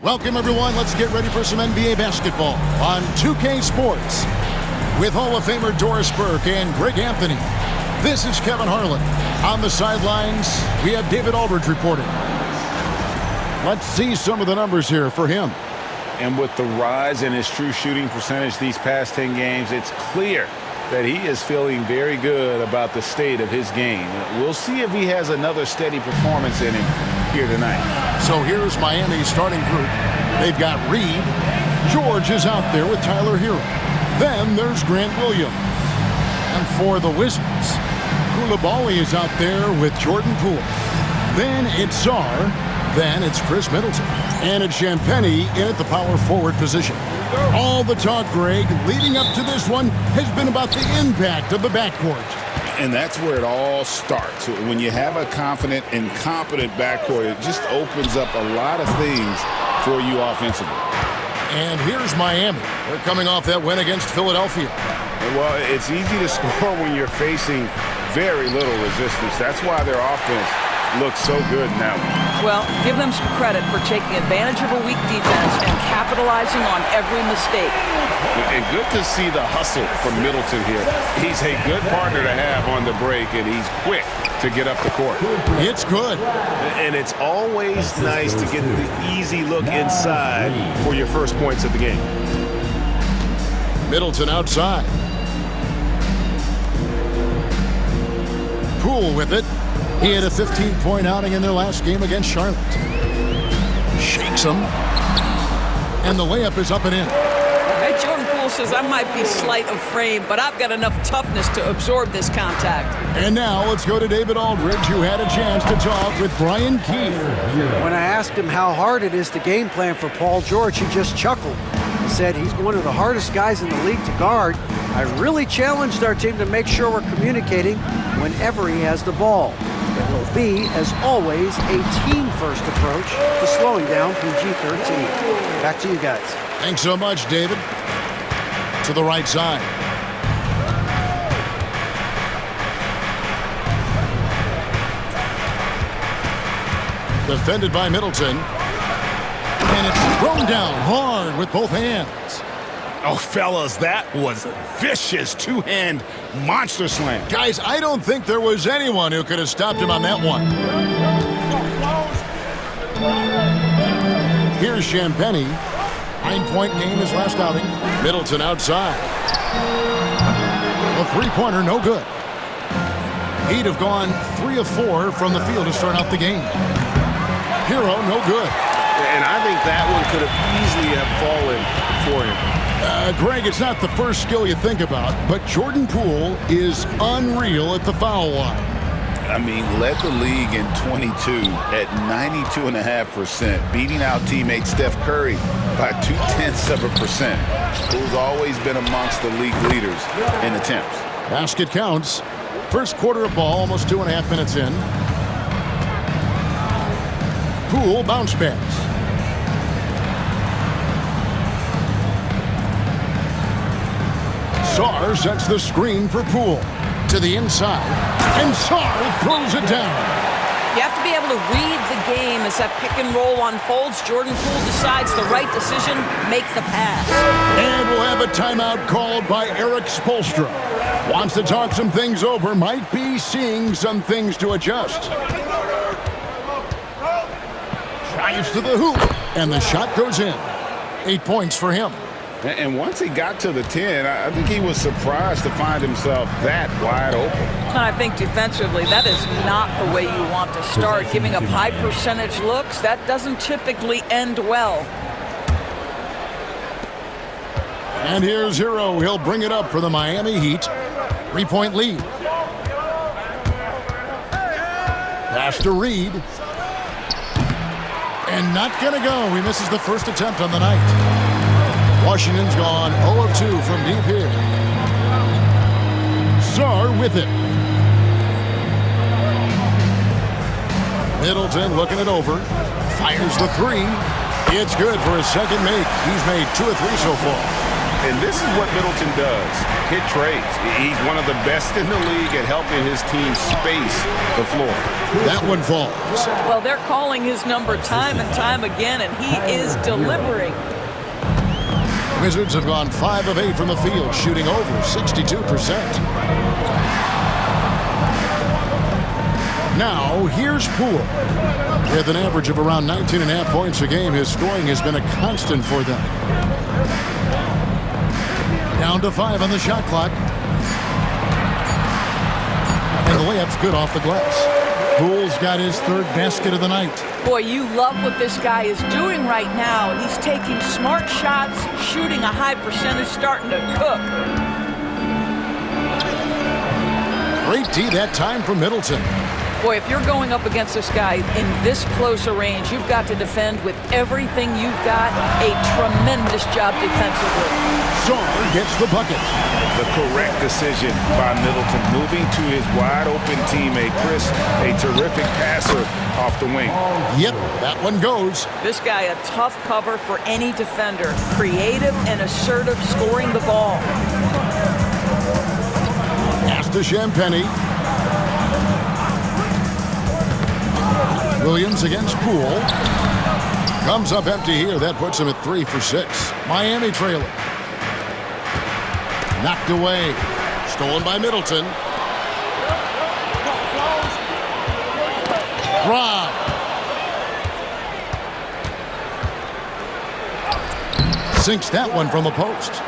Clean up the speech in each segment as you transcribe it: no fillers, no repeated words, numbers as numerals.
Welcome, everyone. Let's get ready for some NBA basketball on 2K Sports. With Hall of Famer Doris Burke and Greg Anthony, this is Kevin Harlan. On the sidelines, we have David Aldridge reporting. Let's see some of the numbers here for him. And with the rise in his true shooting percentage these past 10 games, it's clear that he is feeling very good about the state of his game. We'll see if he has another steady performance in him here tonight. So here's Miami's starting group. They've got Reed. George is out there with Tyler Hero. Then there's Grant Williams. And for the Wizards, Koulibaly is out there with Jordan Poole. Then it's Sarr. Then it's Chris Middleton. And it's Champagnie in at the power forward position. All the talk, Greg, leading up to this one has been about the impact of the backcourt. And that's where it all starts. When you have a confident and competent backcourt, it just opens up a lot of things for you offensively. And here's Miami. They're coming off that win against Philadelphia. Well, it's easy to score when you're facing very little resistance. That's why their offense looks so good now. Well, give them some credit for taking advantage of a weak defense and capitalizing on every mistake. And good to see the hustle from Middleton here. He's a good partner to have on the break, and he's quick to get up the court. It's good. And it's always nice to get the easy look inside for your first points of the game. Middleton outside. Poole with it. He had a 15-point outing in their last game against Charlotte. Shakes him. And the layup is up and in. Hey, Jordan Poole says, I might be slight of frame, but I've got enough toughness to absorb this contact. And now let's go to David Aldridge, who had a chance to talk with Brian Keefe. When I asked him how hard it is to game plan for Paul George, he just chuckled. He said he's one of the hardest guys in the league to guard. I really challenged our team to make sure we're communicating whenever he has the ball. It will be, as always, a team-first approach to slowing down PG-13. Back to you guys. Thanks so much, David. To the right side. Defended by Middleton. And it's thrown down hard with both hands. Oh, fellas, that was a vicious two-hand monster slam. Guys, I don't think there was anyone who could have stopped him on that one. Here's Champagnie. 9-point game his last outing. Middleton outside. A three-pointer, no good. He'd have gone 3 of 4 from the field to start out the game. Hero, no good. And I think that one could have easily have fallen for him. Greg, it's not the first skill you think about, but Jordan Poole is unreal at the foul line. I mean, led the league in 22 at 92.5%, beating out teammate Steph Curry by 0.2%. Who's always been amongst the league leaders in attempts. Basket counts. First quarter of ball, almost 2.5 minutes in. Poole bounce pass. Sarr sets the screen for Poole. To the inside. And Sarr throws it down. You have to be able to read the game as that pick and roll unfolds. Jordan Poole decides the right decision, make the pass. And we'll have a timeout called by Eric Spoelstra. Wants to talk some things over, might be seeing some things to adjust. Drives to the hoop, and the shot goes in. 8 points for him. And once he got to the 10, I think he was surprised to find himself that wide open. And I think defensively, that is not the way you want to start. Giving up high percentage looks, that doesn't typically end well. And here's Hero. He'll bring it up for the Miami Heat. 3-point lead. Pass to Reed. And not going to go. He misses the first attempt on the night. Washington's gone 0 of 2 from deep here. Sarr with it. Middleton looking it over. Fires the three. It's good for his second make. He's made 2 of 3 so far. And this is what Middleton does, hit trades. He's one of the best in the league at helping his team space the floor. That one falls. Well, they're calling his number time and time again, and he is delivering. Wizards have gone 5 of 8 from the field, shooting over 62%. Now, here's Poole. With an average of around 19.5 points a game, his scoring has been a constant for them. Down to 5 on the shot clock. And the layup's good off the glass. Poole's got his 3rd basket of the night. Boy, you love what this guy is doing right now. He's taking smart shots, shooting a high percentage, starting to cook. Great D that time from Middleton. Boy, if you're going up against this guy in this close a range, you've got to defend with everything you've got. A tremendous job defensively. Shaw gets the bucket. The correct decision by Middleton, moving to his wide-open teammate, Chris, a terrific passer off the wing. Yep, that one goes. This guy, a tough cover for any defender. Creative and assertive scoring the ball. Pass to Champagny. Williams against Poole. Comes up empty here. That puts him at 3 for 6. Miami trailing. Knocked away. Stolen by Middleton. Rob. Sinks that one from the post.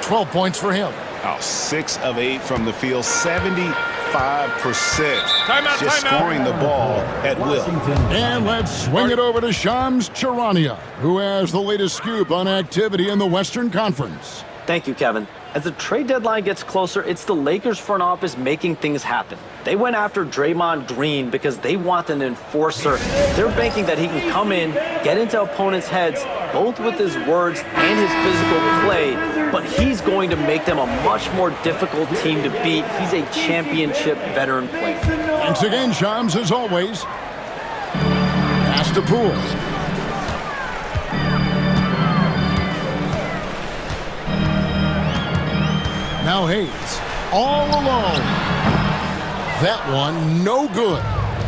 12 points for him. Oh, 6 of 8 from the field, 75%. Timeout, Just scoring the ball at will. And let's swing it over to Shams Charania, who has the latest scoop on activity in the Western Conference. Thank you, Kevin. As the trade deadline gets closer, it's the Lakers front office making things happen. They went after Draymond Green because they want an enforcer. They're banking that he can come in, get into opponents' heads, both with his words and his physical play, but he's going to make them a much more difficult team to beat. He's a championship veteran player. Thanks again, Shams, as always. Pass to Poole. Now Hayes, all alone. That one, no good.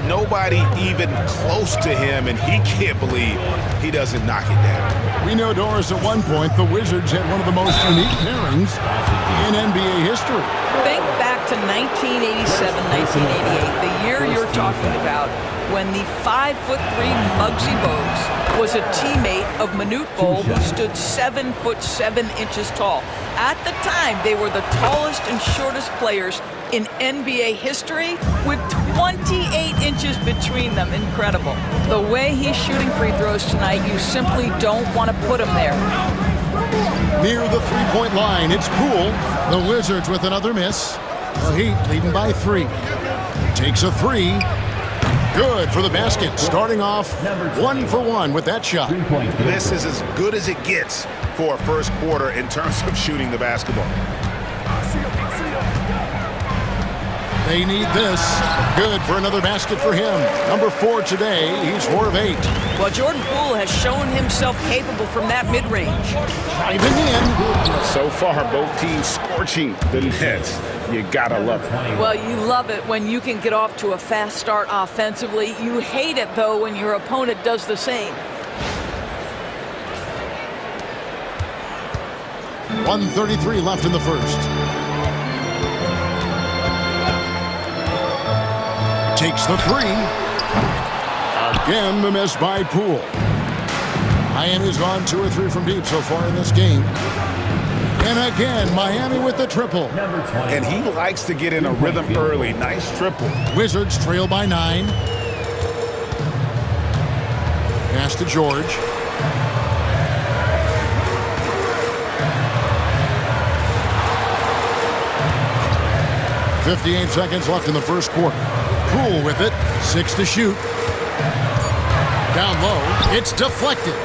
Nobody even close to him, and he can't believe he doesn't knock it down. We know, Doris, at one point, the Wizards had one of the most unique pairings in NBA history. Think back to 1987, 1988, the year you're talking about, when the 5'3" Muggsy Bogues was a teammate of Manute Bol, who stood 7'7" tall. At the time, they were the tallest and shortest players in NBA history, with 28 inches between them. Incredible. The way he's shooting free throws tonight, you simply don't want to put him there. Near the three-point line, it's Poole. The Wizards with another miss. The Heat leading by 3. Takes a 3. Good for the basket. Starting off 1 for 1 with that shot. This is as good as it gets for a first quarter in terms of shooting the basketball. They need this. Good for another basket for him. Number 4 today. He's 4 of 8. Well, Jordan Poole has shown himself capable from that mid-range. Driving in. So far, both teams scorching the Nets. You gotta love it. Well, you love it when you can get off to a fast start offensively. You hate it, though, when your opponent does the same. 1:33 left in the first. Takes the 3. Again, the miss by Poole. Miami's gone 2 or 3 from deep so far in this game. And again, Miami with the triple. And he likes to get in a rhythm early. Nice triple. Wizards trail by 9. Pass to George. .58 seconds left in the first quarter. Poole with it. 6 to shoot. Down low. It's deflected.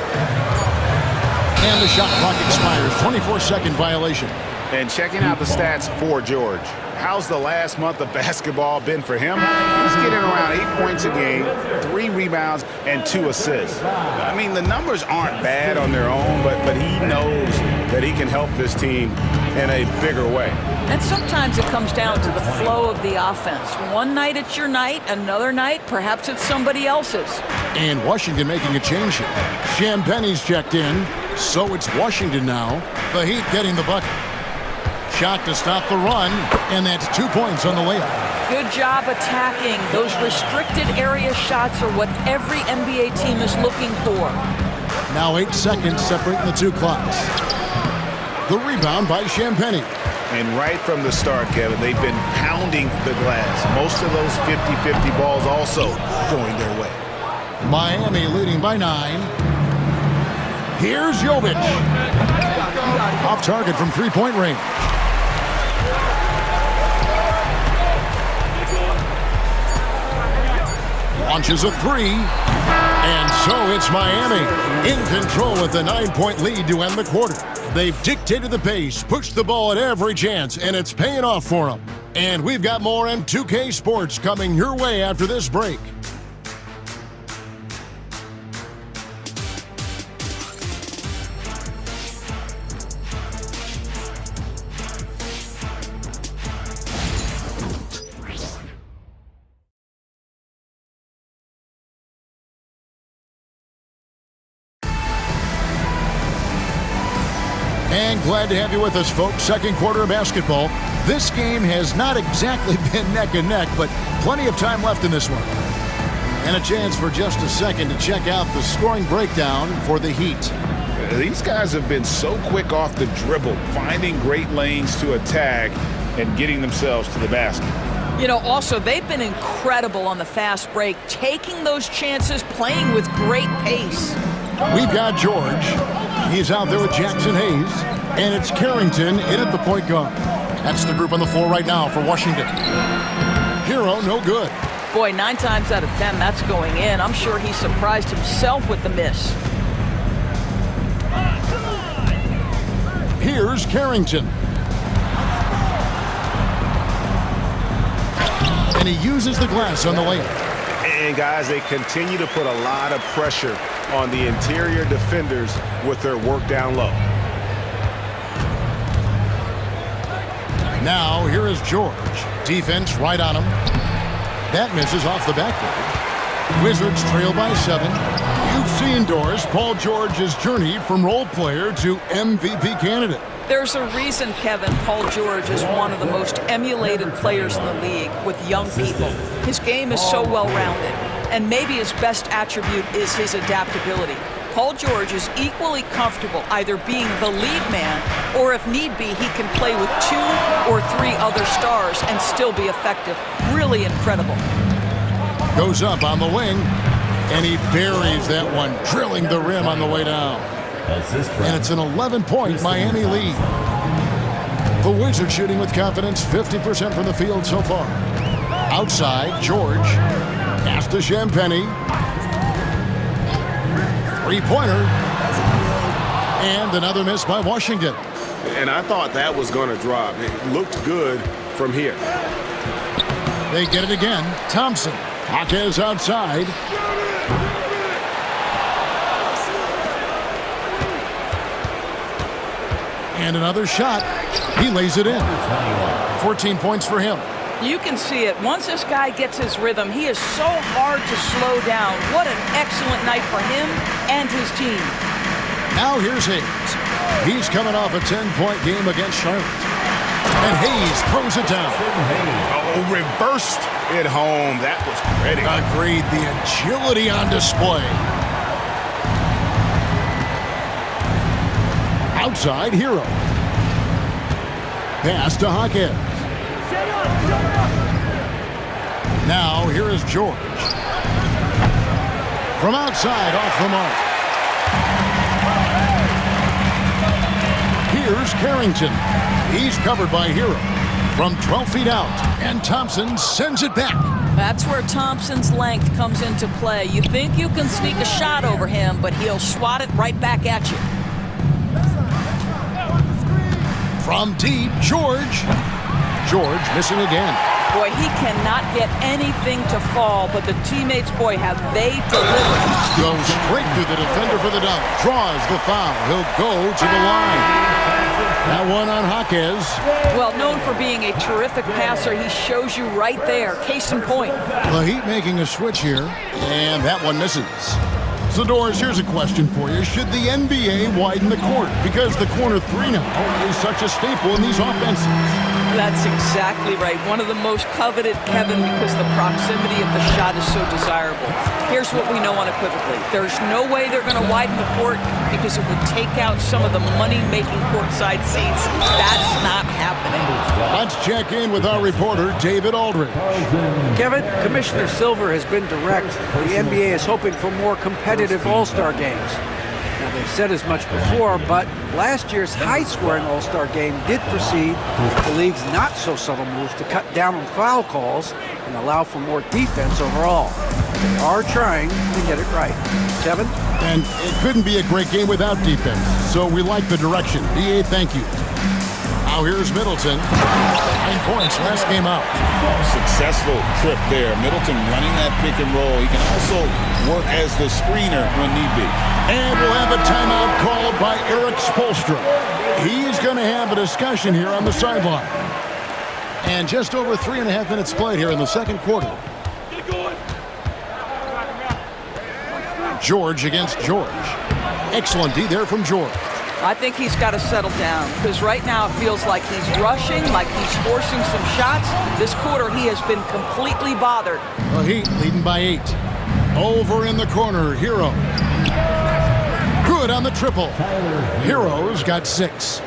And the shot clock expires. 24-second violation. And checking out the stats for George. how's the last month of basketball been for him? He's getting around 8 points a game, 3 rebounds, and 2 assists. I mean, the numbers aren't bad on their own, but he knows that he can help this team in a bigger way. And sometimes it comes down to the flow of the offense. One night it's your night, another night perhaps it's somebody else's. And Washington making a change here. Champagne's checked in, so it's Washington now. The Heat getting the bucket. Shot to stop the run, and that's 2 points on the layup. Good job attacking. Those restricted area shots are what every NBA team is looking for. Now 8 seconds separating the two clocks. The rebound by Champagne. And right from the start, Kevin, they've been pounding the glass. Most of those 50-50 balls also going their way. Miami leading by 9. Here's Jovic. Off target from three-point range. Launches a three. And so it's Miami in control with a 9-point lead to end the quarter. They've dictated the pace, pushed the ball at every chance, and it's paying off for them. And we've got more M2K Sports coming your way after this break. And glad to have you with us, folks. Second quarter of basketball. This game has not exactly been neck and neck, but plenty of time left in this one. And a chance for just a second to check out the scoring breakdown for the Heat. These guys have been so quick off the dribble, finding great lanes to attack and getting themselves to the basket. You know, also, they've been incredible on the fast break, taking those chances, playing with great pace. We've got George. He's out there with Jackson Hayes. And it's Carrington in at the point guard. That's the group on the floor right now for Washington. Hero, no good. Boy, 9 times out of 10, that's going in. I'm sure he surprised himself with the miss. Here's Carrington. And he uses the glass on the layup. And guys, they continue to put a lot of pressure on the interior defenders with their work down low. Now, here is George. Defense right on him. That misses off the backboard. Wizards trail by 7. You've seen, Doris, Paul George's journey from role player to MVP candidate. There's a reason, Kevin, Paul George is one of the most emulated players in the league with young people. His game is so well-rounded, and maybe his best attribute is his adaptability. Paul George is equally comfortable either being the lead man or, if need be, he can play with 2 or 3 other stars and still be effective. Really incredible. Goes up on the wing, and he buries that one, drilling the rim on the way down. And it's an 11-point Miami lead. The Wizards shooting with confidence, 50% from the field so far. Outside, George. Pass to Champagnie. Three-pointer. And another miss by Washington. And I thought that was going to drop. It looked good from here. They get it again. Thompson. Jaquez outside. And another shot. He lays it in. 14 points for him. You can see it. Once this guy gets his rhythm, he is so hard to slow down. What an excellent night for him and his team. Now here's Hayes. He's coming off a 10-point game against Charlotte. And Hayes throws it down. Oh, reversed it home. That was pretty. Agreed. The agility on display. Outside, Hero. Pass to Jaquez. Now, here is George. From outside, off the mark. Here's Carrington. He's covered by Hero. From 12 feet out, and Thompson sends it back. That's where Thompson's length comes into play. You think you can sneak a shot over him, but he'll swat it right back at you. From deep, George. George missing again. Boy, he cannot get anything to fall, but the teammates, boy, have they delivered. Goes straight through the defender for the dunk. Draws the foul. He'll go to the line. That one on Jaquez. Well, known for being a terrific passer, he shows you right there. Case in point. The Heat making a switch here, and that one misses. So, Doris, here's a question for you. Should the NBA widen the court? Because the corner three now is such a staple in these offenses. That's exactly right. One of the most coveted, Kevin, because the proximity of the shot is so desirable. Here's what we know unequivocally. There's no way they're going to widen the court because it would take out some of the money-making courtside seats. That's not happening. Let's check in with our reporter, David Aldridge. Kevin, Commissioner Silver has been direct. The NBA is hoping for more competitive All-Star games. Now, they've said as much before, but last year's high-scoring All-Star game did precede the league's not-so-subtle move to cut down on foul calls and allow for more defense overall. They are trying to get it right. Kevin? And it couldn't be a great game without defense, so we like the direction. BA, thank you. Now here's Middleton. 9 points last game out. Successful trip there. Middleton running that pick and roll. He can also work as the screener when need be. And we'll have a timeout called by Eric Spoelstra. He's going to have a discussion here on the sideline. And just over 3.5 minutes played here in the second quarter. George against George. Excellent D there from George. I think he's got to settle down because right now it feels like he's rushing, like he's forcing some shots. This quarter he has been completely bothered. The Heat leading by 8. Over in the corner, Hero. Good on the triple. Hero's got 6.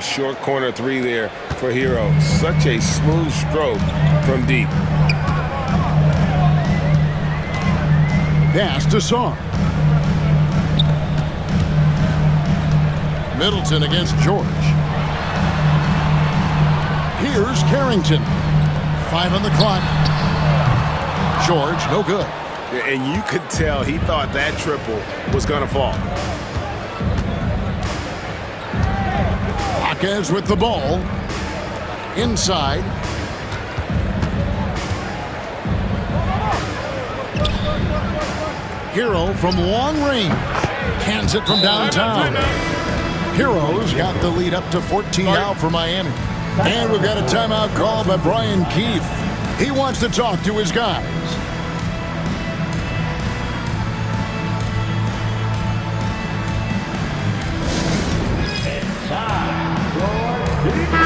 Short corner three there for Hero. Such a smooth stroke from deep. Pass to Song. Middleton against George. Here's Carrington. 5 on the clock. George, no good. And you could tell he thought that triple was going to fall. Jaquez with the ball. Inside. Hero from long range. Cans it from downtown. Hero's got the lead up to 14 now for Miami. And we've got a timeout call by Brian Keefe. He wants to talk to his guys.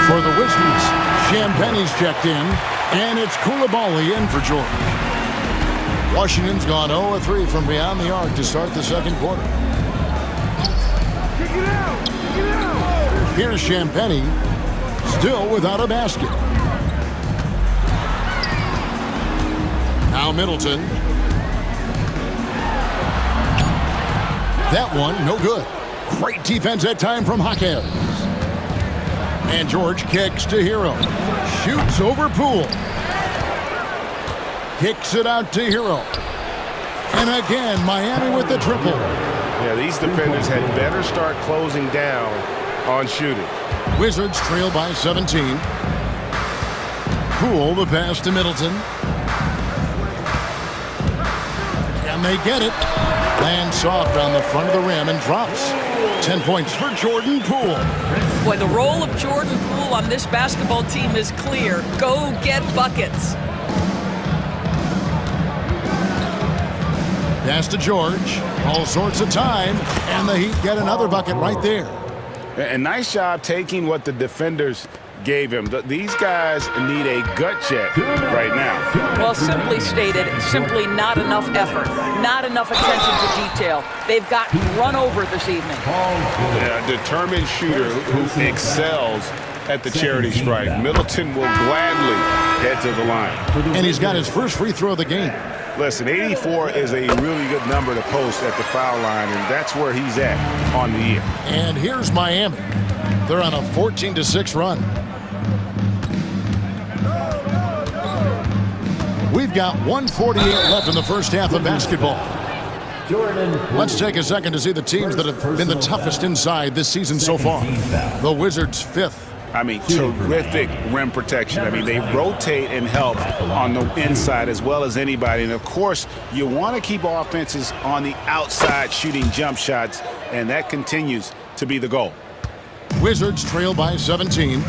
For the Wizards, Champagne's checked in, and it's Koulibaly in for George. Washington's gone 0-3 from beyond the arc to start the second quarter. Here's Champagne, still without a basket. Now Middleton. That one, no good. Great defense that time from Jaquez. And George kicks to Hero. Shoots over Poole. Kicks it out to Hero. And again, Miami with the triple. Yeah, these defenders had better start closing down on shooting. Wizards trail by 17. Poole, the pass to Middleton. And they get it. Lands soft on the front of the rim and drops. 10 points for Jordan Poole. Boy, the role of Jordan Poole on this basketball team is clear. Go get buckets. Pass to George. All sorts of time. And the Heat get another bucket right there. A nice job taking what the defenders gave him. These guys need a gut check right now. Well, simply stated, simply not enough effort, not enough attention to detail. They've gotten run over this evening. A determined shooter who excels at the charity strike. Middleton will gladly head to the line. And he's got his first free throw of the game. Listen, 84 is a really good number to post at the foul line, and that's where he's at on the year. And here's Miami. They're on a 14-6 run. We've got 1:48 left in the first half of basketball. Let's take a second to see the teams that have been the toughest inside this season so far. The Wizards 5th I mean, terrific rim protection. I mean, they rotate and help on the inside as well as anybody. And, of course, you want to keep offenses on the outside shooting jump shots, and that continues to be the goal. Wizards trail by 17.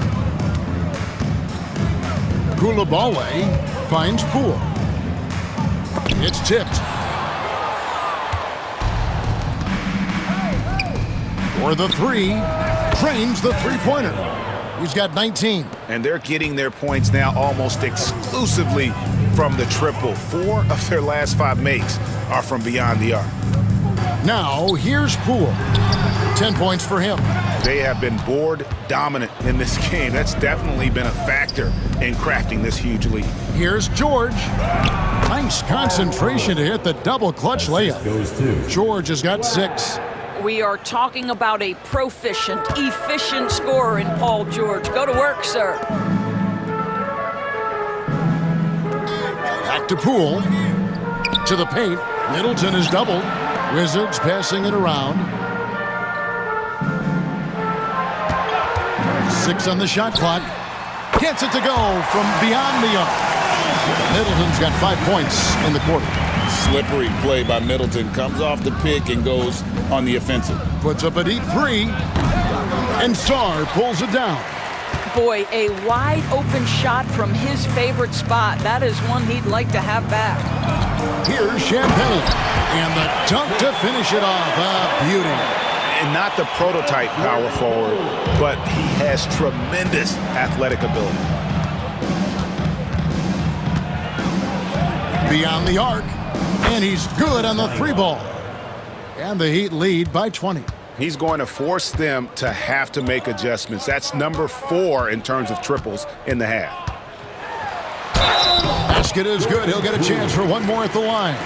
Koulibaly finds Poole. It's tipped. For the three, drains the three-pointer. He's got 19. And they're getting their points now almost exclusively from the triple. 4 of their last 5 makes are from beyond the arc. Now, here's Poole. 10 points for him. They have been board dominant in this game. That's definitely been a factor in crafting this huge lead. Here's George. Nice concentration to hit the double clutch layup. George has got 6. We are talking about a proficient, efficient scorer in Paul George. Go to work, sir. Back to Poole. To the paint. Middleton is doubled. Wizards passing it around. 6 on the shot clock. Gets it to go from beyond the arc. Middleton's got 5 points in the quarter. Slippery play by Middleton. Comes off the pick and goes on the offensive. Puts up a deep 3. And Sarr pulls it down. Boy, a wide open shot from his favorite spot. That is one he'd like to have back. Here's Champagne. And the dunk to finish it off. A beauty. And not the prototype power forward, but he has tremendous athletic ability. Beyond the arc. And he's good on the 3 ball. And the Heat lead by 20. He's going to force them to have to make adjustments. That's number 4 in terms of triples in the half. Basket is good. He'll get a chance for one more at the line.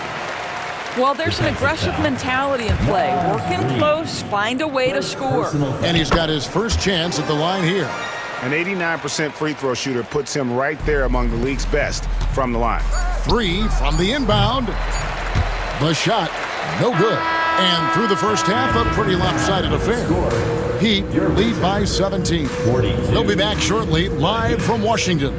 Well, there's an aggressive mentality in play. Work in close, find a way to score. And he's got his first chance at the line here. An 89% free throw shooter puts him right there among the league's best from the line. 3 from the inbound. The shot, no good. And through the first half, a pretty lopsided affair. Heat lead by 17. They'll be back shortly, live from Washington.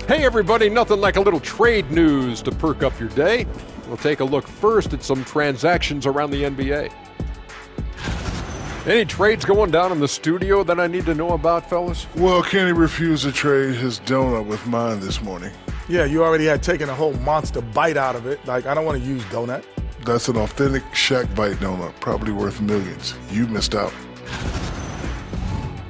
Hey everybody, nothing like a little trade news to perk up your day. We'll take a look first at some transactions around the NBA. Any trades going down in the studio that I need to know about, fellas? Well, Kenny refused to trade his donut with mine this morning. Yeah, you already had taken a whole monster bite out of it. Like, I don't want to use donut. That's an authentic Shack Bite donut, probably worth millions. You missed out.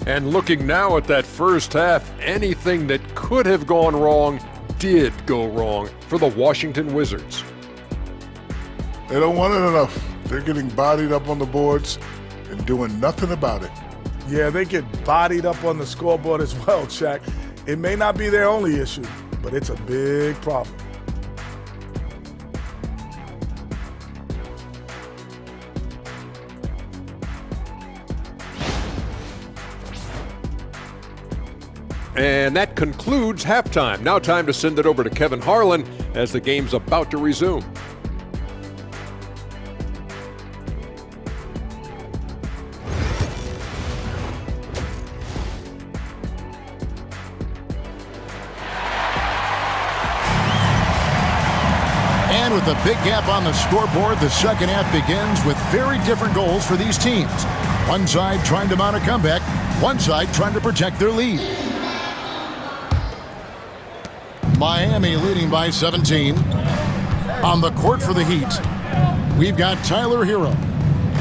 And looking now at that first half, anything that could have gone wrong did go wrong for the Washington Wizards. They don't want it enough. They're getting bodied up on the boards and doing nothing about it. Yeah, they get bodied up on the scoreboard as well, Shaq. It may not be their only issue, but it's a big problem. And that concludes halftime. Now time to send it over to Kevin Harlan as the game's about to resume. And with a big gap on the scoreboard, the second half begins with very different goals for these teams. One side trying to mount a comeback, one side trying to protect their lead. Miami leading by 17. On the court for the Heat, we've got Tyler Hero.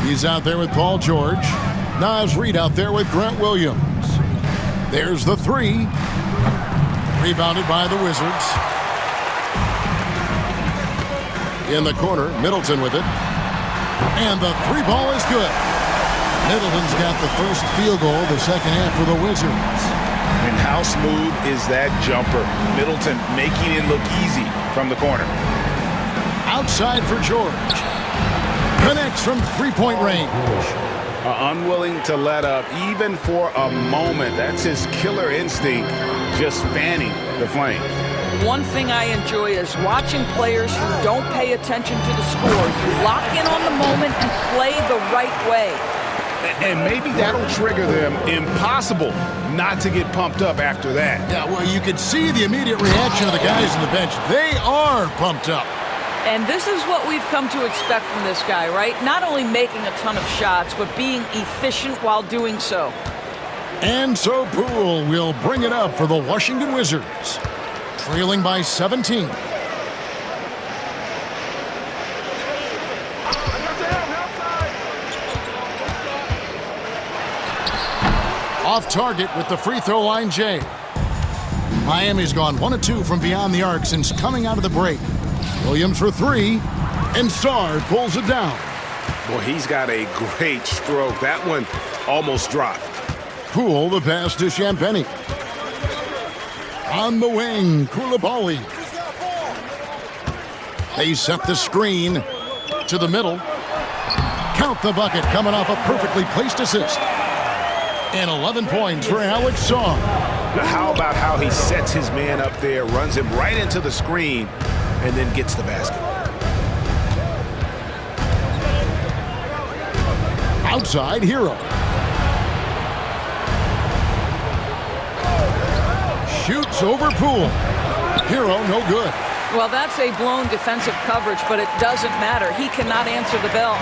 He's out there with Paul George. Naz Reid out there with Grant Williams. There's the 3. Rebounded by the Wizards. In the corner, Middleton with it. And the 3 ball is good. Middleton's got the first field goal of the second half for the Wizards. And how smooth is that jumper? Middleton making it look easy from the corner. Outside for George. Connects from three-point range. Unwilling to let up even for a moment. That's his killer instinct, just fanning the flames. One thing I enjoy is watching players who don't pay attention to the score. You lock in on the moment and play the right way. And maybe that'll trigger them. Impossible not to get pumped up after that. Yeah, well, you could see the immediate reaction of the guys on the bench. They are pumped up. And this is what we've come to expect from this guy, right? Not only making a ton of shots, but being efficient while doing so. And so Poole will bring it up for the Washington Wizards, trailing by 17. Off target with the free throw line, Jay. Miami's gone 1 of 2 from beyond the arc since coming out of the break. Williams for three, and Sarr pulls it down. Boy, he's got a great stroke. That one almost dropped. Poole the pass to Champagnie. On the wing, Koulibaly. They set the screen to the middle. Count the bucket coming off a perfectly placed assist. And 11 points for Alex Sarr. How about how he sets his man up there, runs him right into the screen, and then gets the basket. Outside, Hero. Shoots over Poole. Hero, no good. Well, that's a blown defensive coverage, but it doesn't matter. He cannot answer the bell.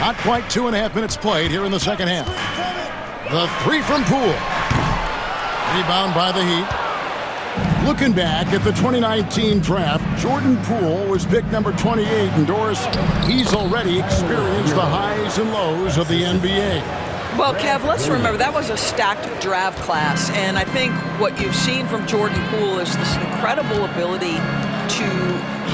Not quite 2.5 minutes played here in the second half. The three from Poole. Rebound by the Heat. Looking back at the 2019 draft, Jordan Poole was picked number 28, and Doris, he's already experienced the highs and lows of the NBA. Well, Kev, let's remember that was a stacked draft class, and I think what you've seen from Jordan Poole is this incredible ability to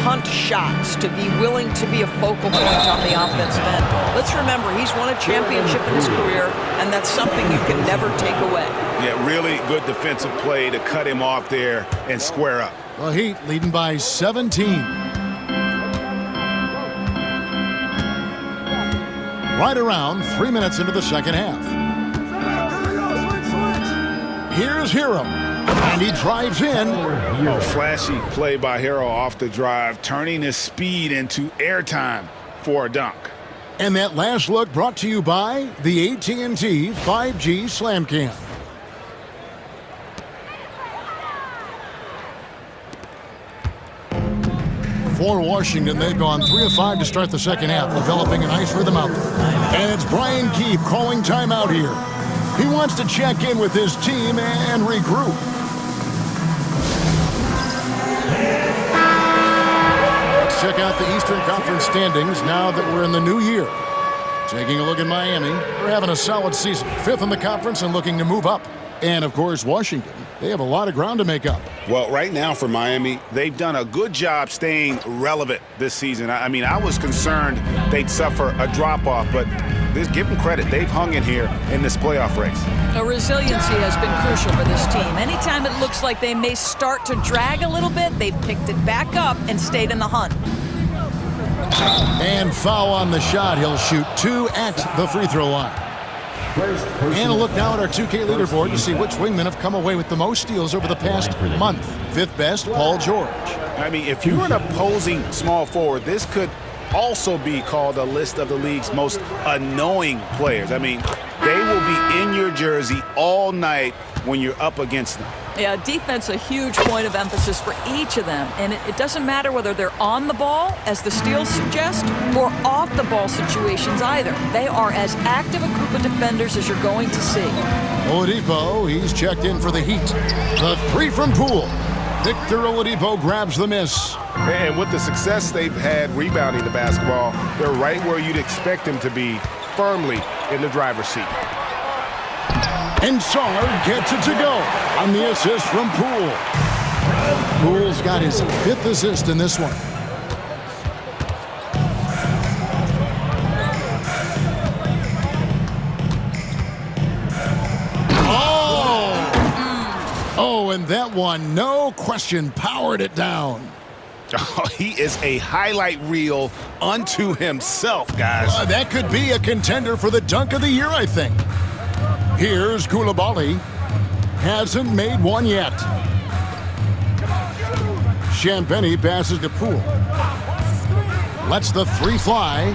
hunt shots, to be willing to be a focal point on the offensive end. Let's remember, he's won a championship in his career, and that's something you can never take away. Yeah, really good defensive play to cut him off there and square up. The Heat leading by 17. Right around 3 minutes into the second half. Here's Hero. And he drives in. Oh, flashy play by Hero off the drive, turning his speed into airtime for a dunk. And that last look brought to you by the AT&T 5G Slam Cam. For Washington, they've gone 3 of 5 to start the second half, developing a nice rhythm out there. And it's Brian Keefe calling timeout here. He wants to check in with his team and regroup. Let's check out the Eastern Conference standings now that we're in the new year. Taking a look at Miami, they're having a solid season. 5th in the conference and looking to move up. And, of course, Washington. They have a lot of ground to make up. Well, right now for Miami, they've done a good job staying relevant this season. I mean, I was concerned they'd suffer a drop-off, but give them credit. They've hung in here in this playoff race. The resiliency has been crucial for this team. Anytime it looks like they may start to drag a little bit, they've picked it back up and stayed in the hunt. And foul on the shot. He'll shoot 2 at the free throw line. And a look now at our 2K leaderboard to see which wingmen have come away with the most steals over the past month. 5th best, Paul George. I mean, if you're an opposing small forward, this could also be called a list of the league's most annoying players. I mean, they will be in your jersey all night when you're up against them. Yeah, defense a huge point of emphasis for each of them. And it doesn't matter whether they're on the ball, as the steals suggest, or off the ball situations either. They are as active a group of defenders as you're going to see. Oladipo, he's checked in for the Heat. The three from Poole. Victor Oladipo grabs the miss. And with the success they've had rebounding the basketball, they're right where you'd expect them to be, firmly in the driver's seat. And Sarr gets it to go on the assist from Poole. Poole's got his 5th assist in this one. Oh, and that one, no question, powered it down. Oh, he is a highlight reel unto himself, guys. That could be a contender for the dunk of the year, I think. Here's Koulibaly. Hasn't made one yet. Champagny passes to Poole. Lets the three fly.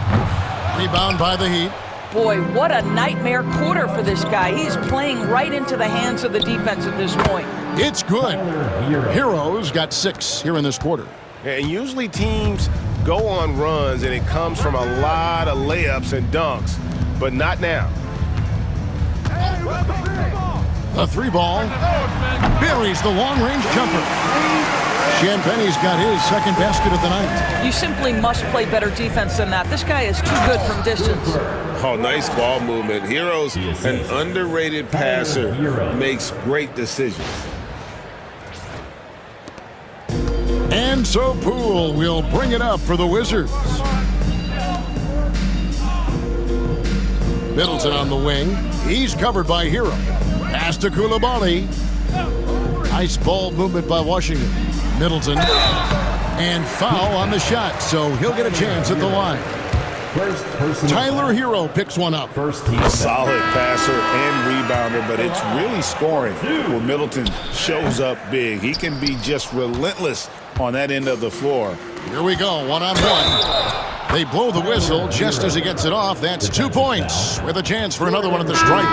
Rebound by the Heat. Boy, what a nightmare quarter for this guy. He's playing right into the hands of the defense at this point. It's good. Heroes got 6 here in this quarter. And usually teams go on runs and it comes from a lot of layups and dunks, but not now. The 3-ball buries the long-range jumper. Champagny's got his second basket of the night. You simply must play better defense than that. This guy is too good from distance. Oh, nice ball movement. Hero's an underrated passer, makes great decisions. And so Poole will bring it up for the Wizards. Middleton on the wing. He's covered by Hero. Pass to Koulibaly. Nice ball movement by Washington. Middleton. And foul on the shot, so he'll get a chance at the line. Tyler Hero picks one up. A solid passer and rebounder, but it's really scoring where Middleton shows up big. He can be just relentless on that end of the floor. Here we go, one-on-one. They blow the whistle just as he gets it off. That's 2 points with a chance for another one at the stripe.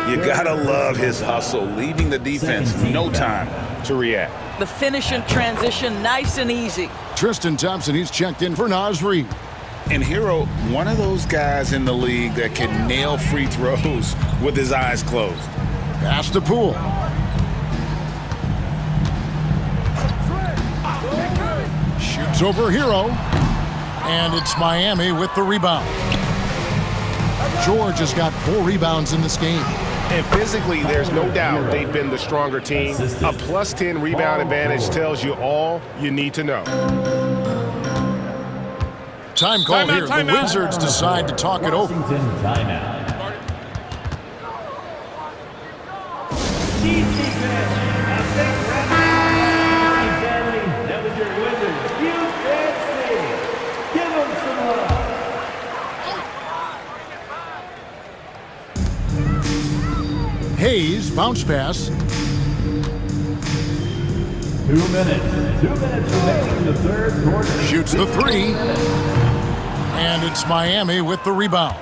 You gotta love his hustle, leaving the defense no time to react. The finish and transition, nice and easy. Tristan Thompson, he's checked in for Naz Reid. And Hero, one of those guys in the league that can nail free throws with his eyes closed. Pass to Poole. Shoots over Hero. And it's Miami with the rebound. George has got 4 rebounds in this game. And physically, there's no doubt they've been the stronger team. A plus 10 rebound advantage tells you all you need to know. Time call here. The Wizards decide to talk it over. Hayes, bounce pass. 2 minutes. 2 minutes remaining in the third quarter. Shoots the 3. And it's Miami with the rebound.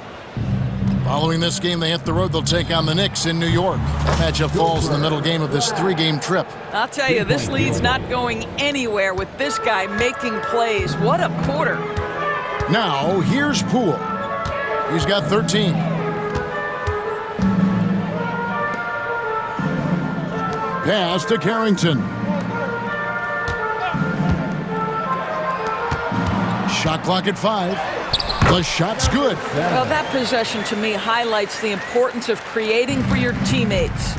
Following this game, they hit the road. They'll take on the Knicks in New York. Matchup falls in the middle game of this 3-game trip. I'll tell you, this lead's not going anywhere with this guy making plays. What a quarter. Now, here's Poole. He's got 13. Pass to Carrington. Shot clock at 5. The shot's good. Well, that possession to me highlights the importance of creating for your teammates.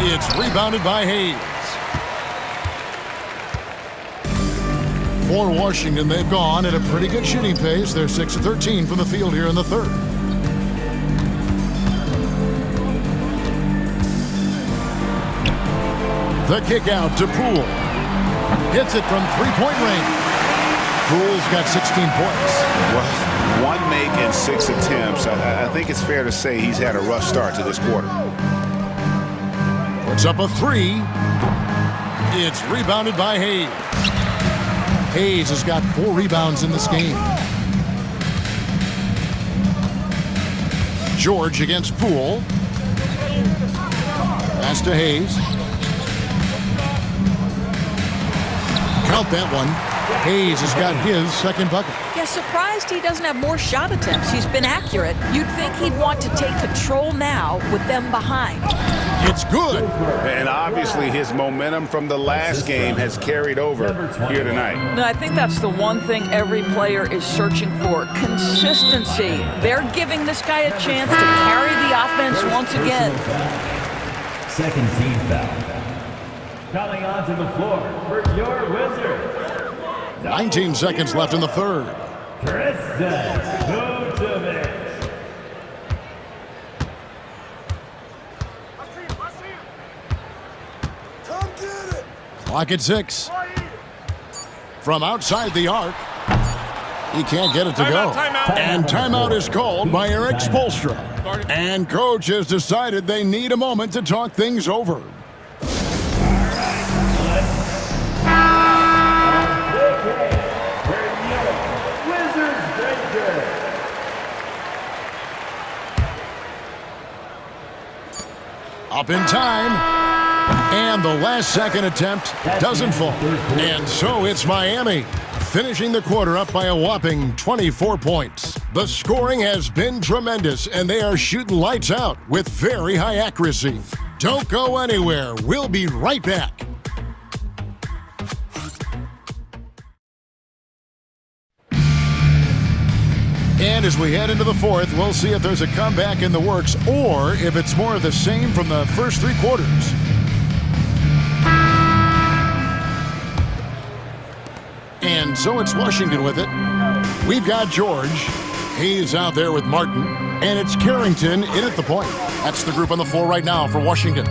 It's rebounded by Hayes. For Washington, they've gone at a pretty good shooting pace. They're 6 of 13 from the field here in the third. The kick out to Poole. Hits it from 3-point range. Poole's got 16 points. Well, 1 make and 6 attempts. I think it's fair to say he's had a rough start to this quarter. Puts up a 3. It's rebounded by Hayes. Hayes has got 4 rebounds in this game. George against Poole. Pass to Hayes. Count that one. Hayes has got his second bucket. Yeah, surprised he doesn't have more shot attempts. He's been accurate. You'd think he'd want to take control now with them behind. It's good. And obviously his momentum from the last game has carried over here tonight. No, I think that's the one thing every player is searching for. Consistency. They're giving this guy a chance to carry the offense once again. Second team foul. Coming onto the floor for your Wizards. 19 seconds left in the third. Clock at 6. From outside the arc. He can't get it to go. And timeout is called by Eric Spoelstra. And coach has decided they need a moment to talk things over. Up in time. And the last-second attempt doesn't fall. And so it's Miami, finishing the quarter up by a whopping 24 points. The scoring has been tremendous, and they are shooting lights out with very high accuracy. Don't go anywhere. We'll be right back. And as we head into the fourth, we'll see if there's a comeback in the works or if it's more of the same from the first 3 quarters. And so it's Washington with it. We've got George. He's out there with Martin. And it's Carrington in at the point. That's the group on the floor right now for Washington.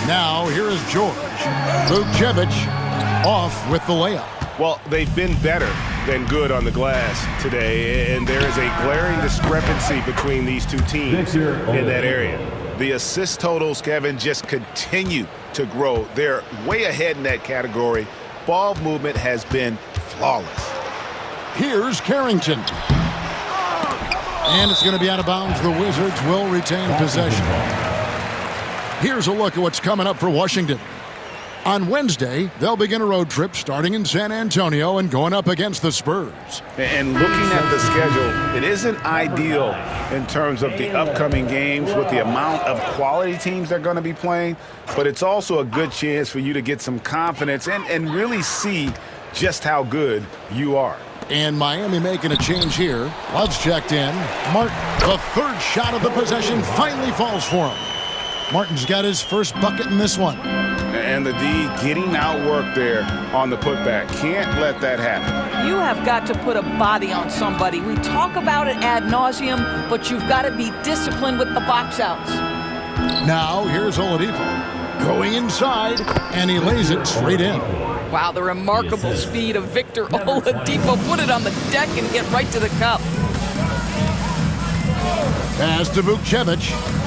Now, here is George. Vukcevic off with the layup. Well, they've been better than good on the glass today, and there is a glaring discrepancy between these two teams in that area. The assist totals, Kevin, just continue to grow. They're way ahead in that category. Ball movement has been flawless. Here's Carrington. And it's going to be out of bounds. The Wizards will retain possession. Here's a look at what's coming up for Washington. On Wednesday, they'll begin a road trip starting in San Antonio and going up against the Spurs. And looking at the schedule, it isn't ideal in terms of the upcoming games with the amount of quality teams they're going to be playing, but it's also a good chance for you to get some confidence and really see just how good you are. And Miami making a change here. Love's checked in. Martin, the third shot of the possession, finally falls for him. Martin's got his first bucket in this one. And the D getting outworked there on the putback. Can't let that happen. You have got to put a body on somebody. We talk about it ad nauseum, but you've got to be disciplined with the box outs. Now, here's Oladipo going inside, and he lays it straight in. Wow, the remarkable speed of Victor Oladipo. Put it on the deck and get right to the cup. Pass to Vukcevic.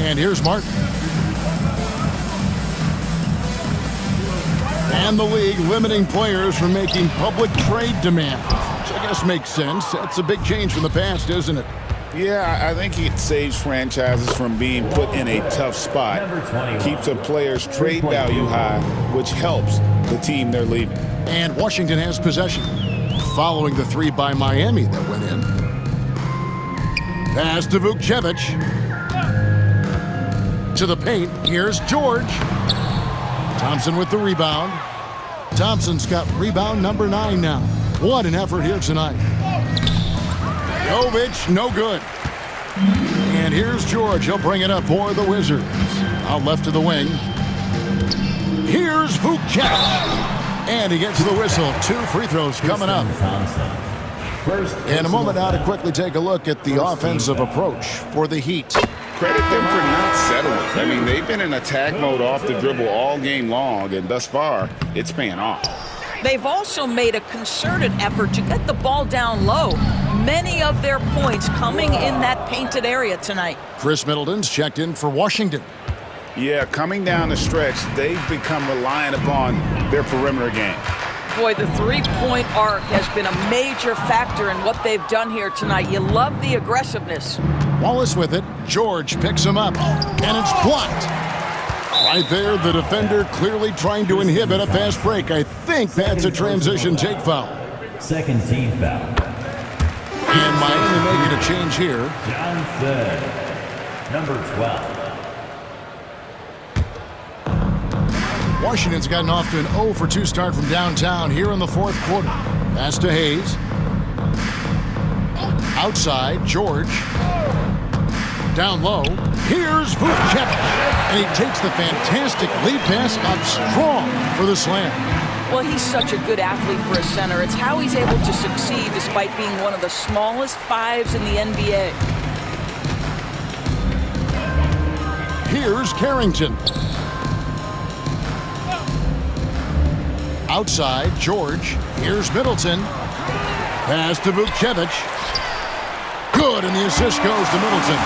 And here's Martin. And the league limiting players from making public trade demands, which I guess makes sense. That's a big change from the past, isn't it? Yeah, I think it saves franchises from being put in a tough spot. Keeps a player's trade value high, which helps the team they're leaving. And Washington has possession, following the 3 by Miami that went in. Pass to Vukcevic. To the paint, here's George. Thompson with the rebound. Thompson's got rebound number 9 now. What an effort here tonight. Jovic, no good. And here's George. He'll bring it up for the Wizards. Out left to the wing. Here's Vukcevic. And he gets the whistle. 2 free throws coming up. In a moment now to quickly take a look at the offensive approach for the Heat. Credit them for not settling. I mean, they've been in attack mode off the dribble all game long, and thus far, it's paying off. They've also made a concerted effort to get the ball down low. Many of their points coming in that painted area tonight. Chris Middleton's checked in for Washington. Yeah, coming down the stretch, they've become reliant upon their perimeter game. Boy, the three-point arc has been a major factor in what they've done here tonight. You love the aggressiveness. Wallace with it. George picks him up, and it's blocked. Right there, the defender clearly trying to inhibit a fast break. I think that's a transition take foul. Second team foul. And Miami making a change here. Johnson, number 12. Washington's gotten off to an 0 for 2 start from downtown here in the fourth quarter. Pass to Hayes. Outside, George. Down low. Here's Vukcevic. And he takes the fantastic lead pass up strong for the slam. Well, he's such a good athlete for a center. It's how he's able to succeed despite being one of the smallest 5s in the NBA. Here's Carrington. Outside, George. Here's Middleton. Pass to Vukcevic. Good, and the assist goes to Middleton.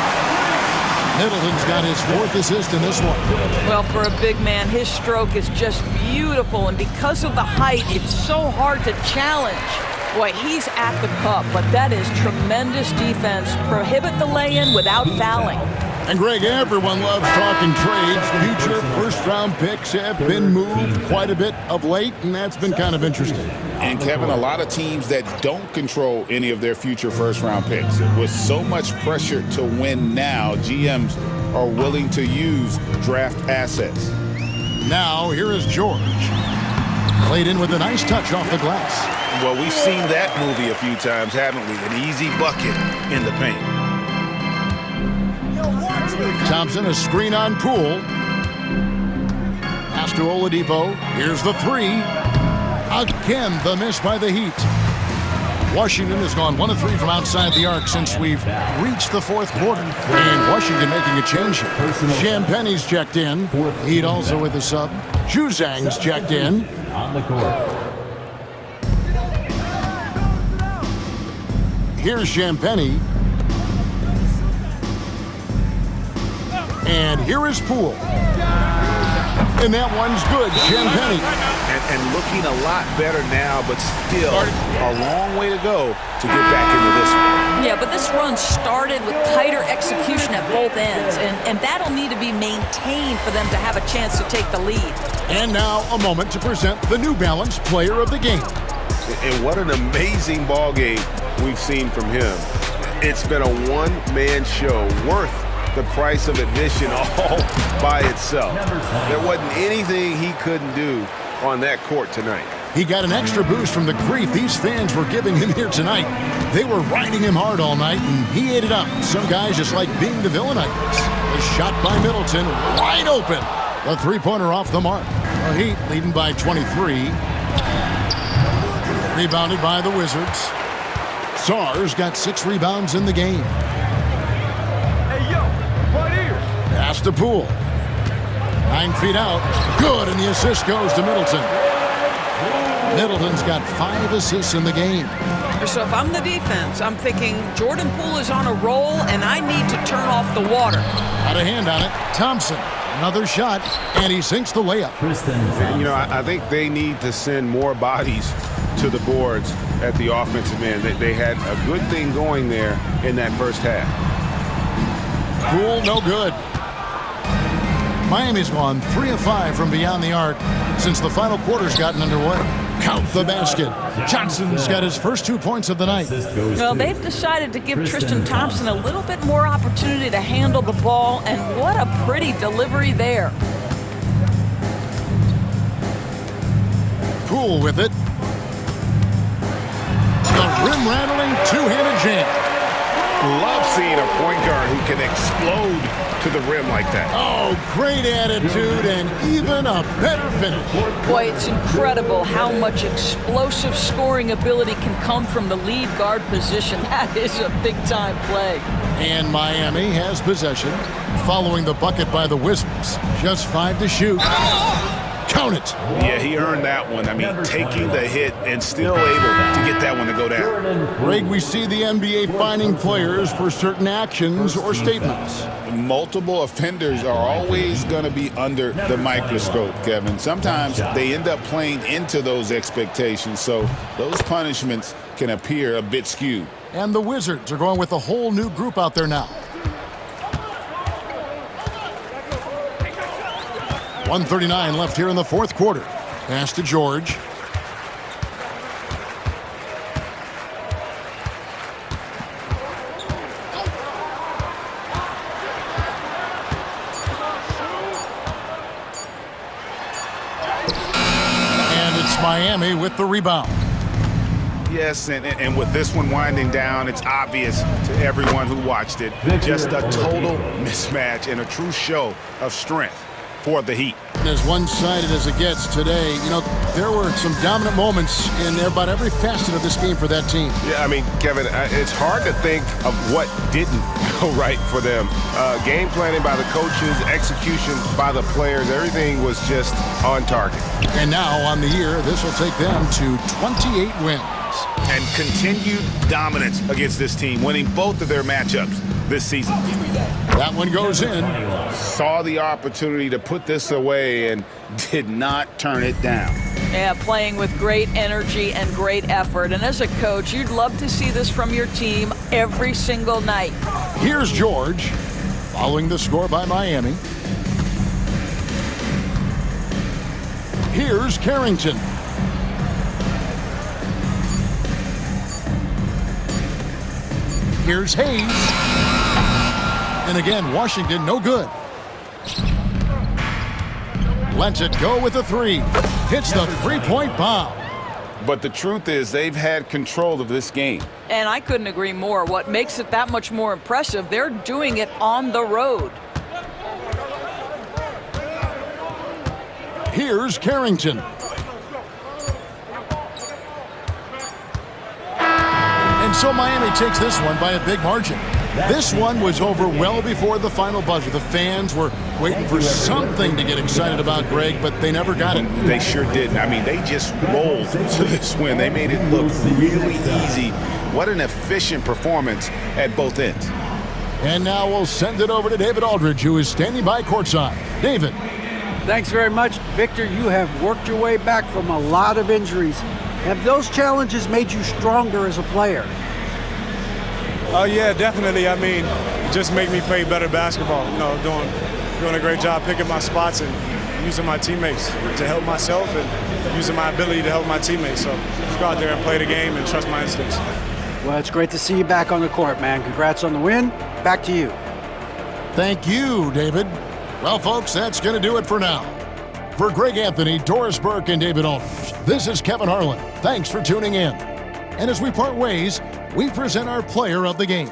Middleton's got his 4th assist in this one. Well, for a big man, his stroke is just beautiful, and because of the height, it's so hard to challenge. Boy, he's at the cup, but that is tremendous defense. Prohibit the lay-in without fouling. And Greg, everyone loves talking trades. Future first-round picks have been moved quite a bit of late, and that's been kind of interesting. And Kevin, a lot of teams that don't control any of their future first-round picks. With so much pressure to win now, GMs are willing to use draft assets. Now, here is George. Played in with a nice touch off the glass. Well, we've seen that movie a few times, haven't we? An easy bucket in the paint. Thompson, a screen on Poole. Pass to Oladipo. Here's the 3. Again, the miss by the Heat. Washington has gone 1 of 3 from outside the arc since we've reached the 4th quarter. And Washington making a change here. Champagne's checked in. Heat also with a sub. Juzang's checked in. On the court. Here's Champagne. And here is Poole. And that one's good, Champagne. And looking a lot better now, but still a long way to go to get back into this one. Yeah, but this run started with tighter execution at both ends, and that'll need to be maintained for them to have a chance to take the lead. And now a moment to present the New Balance Player of the Game. And what an amazing ball game we've seen from him. It's been a one-man show worth the price of admission all by itself. There wasn't anything he couldn't do on that court tonight. He got an extra boost from the grief these fans were giving him here tonight. They were riding him hard all night, and he ate it up. Some guys just like being the villain, I guess. The shot by Middleton, wide open. The three-pointer off the mark. The Heat leading by 23. Rebounded by the Wizards. Sarge got 6 rebounds in the game. Pass to Poole. 9 feet out. Good, and the assist goes to Middleton. Middleton's got 5 assists in the game. So if I'm the defense, I'm thinking Jordan Poole is on a roll, and I need to turn off the water. Got a hand on it. Thompson, another shot, and he sinks the layup. You know, I think they need to send more bodies to the boards at the offensive end. They had a good thing going there in that first half. Poole, no good. Miami's gone 3 of 5 from beyond the arc since the final quarter's gotten underway. Count the basket. Johnson's got his first 2 points of the night. Well, they've decided to give Tristan Thompson a little bit more opportunity to handle the ball, and what a pretty delivery there. Poole with it. The rim-rattling two-handed jam. Love seeing a point guard who can explode to the rim like that. Oh, great attitude and even a better finish. Boy, it's incredible how much explosive scoring ability can come from the lead guard position. That is a big-time play. And Miami has possession following the bucket by the Wizards. Just 5 to shoot. Count it. Yeah, he earned that one. I mean, taking the hit and still able to get that one to go down. Greg, we see the NBA fining players for certain actions or statements. Multiple offenders are always going to be under the microscope, Kevin. Sometimes they end up playing into those expectations, so those punishments can appear a bit skewed. And the Wizards are going with a whole new group out there now. 1:39 left here in the 4th quarter. Pass to George. And it's Miami with the rebound. Yes, and with this one winding down, it's obvious to everyone who watched it. Just a total mismatch and a true show of strength for the Heat. And as one-sided as it gets today, you know, there were some dominant moments in about every facet of this game for that team. Yeah, I mean, Kevin, it's hard to think of what didn't go right for them. Game planning by the coaches, execution by the players, everything was just on target. And now on the year, this will take them to 28 wins. And continued dominance against this team, winning both of their matchups this season. That one goes in. Saw the opportunity to put this away and did not turn it down. Yeah, playing with great energy and great effort. And as a coach, you'd love to see this from your team every single night. Here's George, following the score by Miami. Here's Carrington. Here's Hayes. And again, Washington no good. Lets it go with a three. Hits the three-point bomb. But the truth is they've had control of this game. And I couldn't agree more. What makes it that much more impressive, they're doing it on the road. Here's Carrington. And so Miami takes this one by a big margin. This one was over well before the final buzzer. The fans were waiting for something to get excited about, Greg, but they never got it. They sure didn't. I mean, they just rolled to this win. They made it look really easy. What an efficient performance at both ends. And now we'll send it over to David Aldridge, who is standing by courtside. David. Thanks very much. Victor, you have worked your way back from a lot of injuries. Have those challenges made you stronger as a player? Yeah, definitely. I mean, just make me play better basketball. You know, doing a great job picking my spots and using my teammates to help myself and using my ability to help my teammates. So just go out there and play the game and trust my instincts. Well, it's great to see you back on the court, man. Congrats on the win. Back to you. Thank you, David. Well, folks, that's going to do it for now. For Greg Anthony, Doris Burke, and David Aldridge, this is Kevin Harlan. Thanks for tuning in. And as we part ways, we present our player of the game.